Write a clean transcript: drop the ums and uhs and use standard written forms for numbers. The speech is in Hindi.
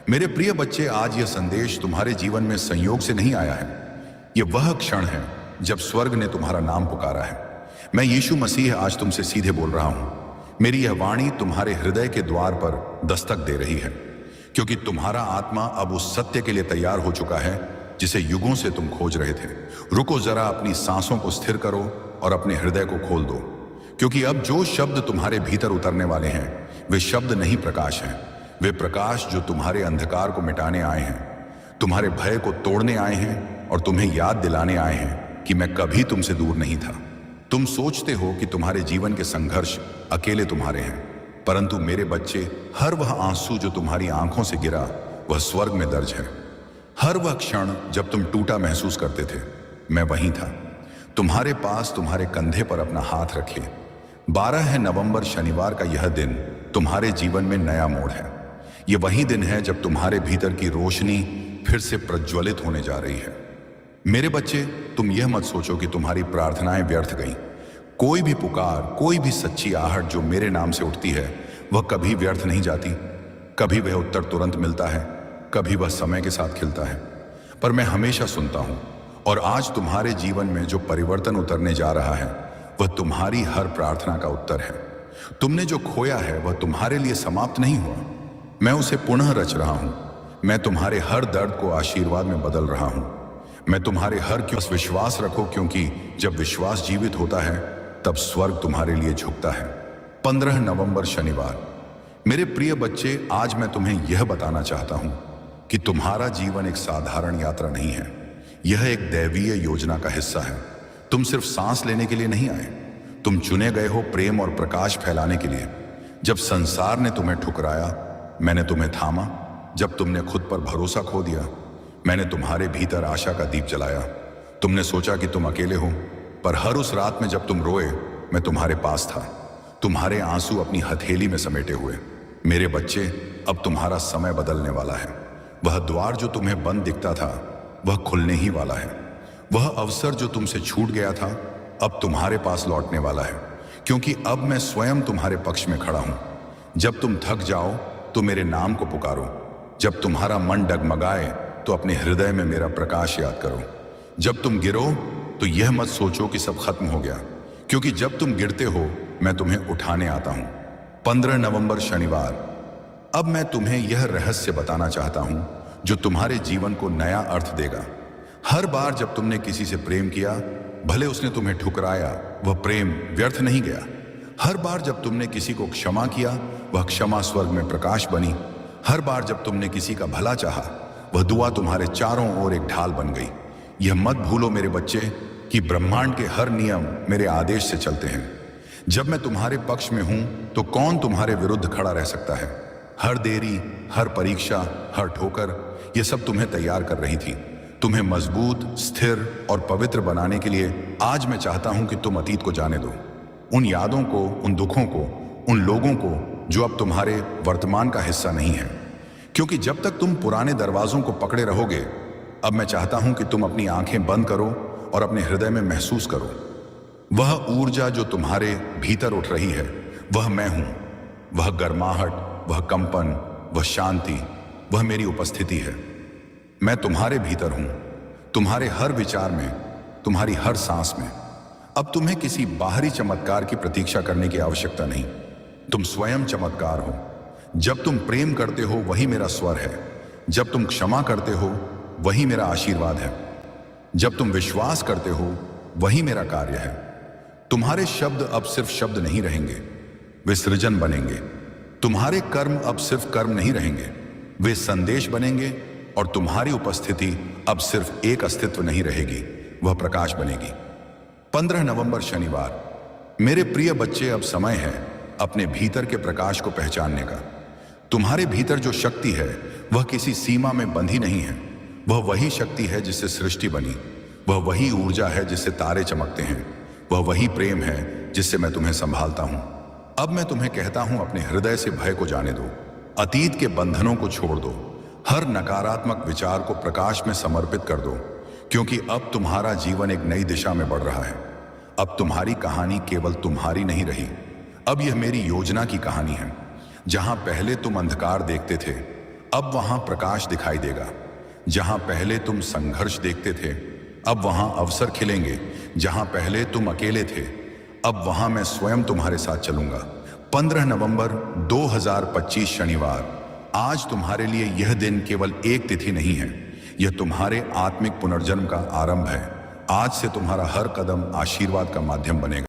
मेरे प्रिय बच्चे, आज यह संदेश तुम्हारे जीवन में संयोग से नहीं आया है। यह वह क्षण है जब स्वर्ग ने तुम्हारा नाम पुकारा है। मैं यीशु मसीह आज तुमसे सीधे बोल रहा हूं। मेरी यह वाणी तुम्हारे हृदय के द्वार पर दस्तक दे रही है, क्योंकि तुम्हारा आत्मा अब उस सत्य के लिए तैयार हो चुका है जिसे युगों से तुम खोज रहे थे। रुको जरा, अपनी सांसों को स्थिर करो और अपने हृदय को खोल दो, क्योंकि अब जो शब्द तुम्हारे भीतर उतरने वाले हैं वे शब्द नहीं, प्रकाश हैं। वे प्रकाश जो तुम्हारे अंधकार को मिटाने आए हैं, तुम्हारे भय को तोड़ने आए हैं और तुम्हें याद दिलाने आए हैं कि मैं कभी तुमसे दूर नहीं था। तुम सोचते हो कि तुम्हारे जीवन के संघर्ष अकेले तुम्हारे हैं, परंतु मेरे बच्चे, हर वह आंसू जो तुम्हारी आंखों से गिरा वह स्वर्ग में दर्ज है। हर वह क्षण जब तुम टूटा महसूस करते थे, मैं वहीं था, तुम्हारे पास, तुम्हारे कंधे पर अपना हाथ रखे। 12 नवंबर शनिवार का यह दिन तुम्हारे जीवन में नया मोड़ है। यह वही दिन है जब तुम्हारे भीतर की रोशनी फिर से प्रज्वलित होने जा रही है। मेरे बच्चे, तुम यह मत सोचो कि तुम्हारी प्रार्थनाएं व्यर्थ गईं। कोई भी पुकार, कोई भी सच्ची आहट जो मेरे नाम से उठती है वह कभी व्यर्थ नहीं जाती। कभी वह उत्तर तुरंत मिलता है, कभी वह समय के साथ खिलता है, पर मैं हमेशा सुनता हूं। और आज तुम्हारे जीवन में जो परिवर्तन उतरने जा रहा है वह तुम्हारी हर प्रार्थना का उत्तर है। तुमने जो खोया है वह तुम्हारे लिए समाप्त नहीं हुआ, मैं उसे पुनः रच रहा हूं। मैं तुम्हारे हर दर्द को आशीर्वाद में बदल रहा हूं। मैं तुम्हारे हर विश्वास रखो, क्योंकि जब विश्वास जीवित होता है तब स्वर्ग तुम्हारे लिए झुकता है। 15 नवंबर शनिवार। मेरे प्रिय बच्चे, आज मैं तुम्हें यह बताना चाहता हूं कि तुम्हारा जीवन एक साधारण यात्रा नहीं है, यह एक दैवीय योजना का हिस्सा है। तुम सिर्फ सांस लेने के लिए नहीं आए, तुम चुने गए हो प्रेम और प्रकाश फैलाने के लिए। जब संसार ने तुम्हें ठुकराया, मैंने तुम्हें थामा। जब तुमने खुद पर भरोसा खो दिया, मैंने तुम्हारे भीतर आशा का दीप जलाया। तुमने सोचा कि तुम अकेले हो, पर हर उस रात में जब तुम रोए, मैं तुम्हारे पास था, तुम्हारे आंसू अपनी हथेली में समेटे हुए। मेरे बच्चे, अब तुम्हारा समय बदलने वाला है। वह द्वार जो तुम्हें बंद दिखता था वह खुलने ही वाला है। वह अवसर जो तुमसे छूट गया था अब तुम्हारे पास लौटने वाला है, क्योंकि अब मैं स्वयं तुम्हारे पक्ष में खड़ा हूं। जब तुम थक जाओ तो मेरे नाम को पुकारो। जब तुम्हारा मन डगमगाए तो अपने हृदय में मेरा प्रकाश याद करो। जब तुम गिरो तो यह मत सोचो कि सब खत्म हो गया, क्योंकि जब तुम गिरते हो मैं तुम्हें उठाने आता हूं। 15 नवंबर शनिवार। अब मैं तुम्हें यह रहस्य बताना चाहता हूं जो तुम्हारे जीवन को नया अर्थ देगा। हर बार जब तुमने किसी से प्रेम किया, भले उसने तुम्हें ठुकराया, वह प्रेम व्यर्थ नहीं गया। हर बार जब तुमने किसी को क्षमा किया, वह क्षमा स्वर्ग में प्रकाश बनी। हर बार जब तुमने किसी का भला चाहा, वह दुआ तुम्हारे चारों ओर एक ढाल बन गई। यह मत भूलो मेरे बच्चे कि ब्रह्मांड के हर नियम मेरे आदेश से चलते हैं। जब मैं तुम्हारे पक्ष में हूं तो कौन तुम्हारे विरुद्ध खड़ा रह सकता है। हर देरी, हर परीक्षा, हर ठोकर, यह सब तुम्हें तैयार कर रही थी, तुम्हें मजबूत, स्थिर और पवित्र बनाने के लिए। आज मैं चाहता हूं कि तुम अतीत को जाने दो, उन यादों को, उन दुखों को, उन लोगों को जो अब तुम्हारे वर्तमान का हिस्सा नहीं है, क्योंकि जब तक तुम पुराने दरवाजों को पकड़े रहोगे, अब मैं चाहता हूं कि तुम अपनी आंखें बंद करो और अपने हृदय में महसूस करो वह ऊर्जा जो तुम्हारे भीतर उठ रही है। वह मैं हूं, वह गर्माहट, वह कंपन, वह शांति, वह मेरी उपस्थिति है। मैं तुम्हारे भीतर हूं, तुम्हारे हर विचार में, तुम्हारी हर सांस में। अब तुम्हें किसी बाहरी चमत्कार की प्रतीक्षा करने की आवश्यकता नहीं, तुम स्वयं चमत्कार हो। जब तुम प्रेम करते हो वही मेरा स्वर है, जब तुम क्षमा करते हो वही मेरा आशीर्वाद है, जब तुम विश्वास करते हो वही मेरा कार्य है। तुम्हारे शब्द अब सिर्फ शब्द नहीं रहेंगे, वे सृजन बनेंगे। तुम्हारे कर्म अब सिर्फ कर्म नहीं रहेंगे, वे संदेश बनेंगे। और तुम्हारी उपस्थिति अब सिर्फ एक अस्तित्व नहीं रहेगी, वह प्रकाश बनेगी। 15 नवंबर शनिवार। मेरे प्रिय बच्चे, अब समय है अपने भीतर के प्रकाश को पहचानने का। तुम्हारे भीतर जो शक्ति है वह किसी सीमा में बंधी नहीं है। वह वही शक्ति है जिससे सृष्टि बनी, वह वही ऊर्जा है जिससे तारे चमकते हैं, वह वही प्रेम है जिससे मैं तुम्हें संभालता हूं। अब मैं तुम्हें कहता हूं, अपने हृदय से भय को जाने दो, अतीत के बंधनों को छोड़ दो, हर नकारात्मक विचार को प्रकाश में समर्पित कर दो, क्योंकि अब तुम्हारा जीवन एक नई दिशा में बढ़ रहा है। अब तुम्हारी कहानी केवल तुम्हारी नहीं रही, अब यह मेरी योजना की कहानी है। जहां पहले तुम अंधकार देखते थे, अब वहां प्रकाश दिखाई देगा। जहां पहले तुम संघर्ष देखते थे, अब वहां अवसर खिलेंगे। जहां पहले तुम अकेले थे, अब वहां मैं स्वयं तुम्हारे साथ चलूंगा। 15 नवंबर 2025 शनिवार। आज तुम्हारे लिए यह दिन केवल एक तिथि नहीं है, यह तुम्हारे आत्मिक पुनर्जन्म का आरंभ है। आज से तुम्हारा हर कदम आशीर्वाद का माध्यम बनेगा।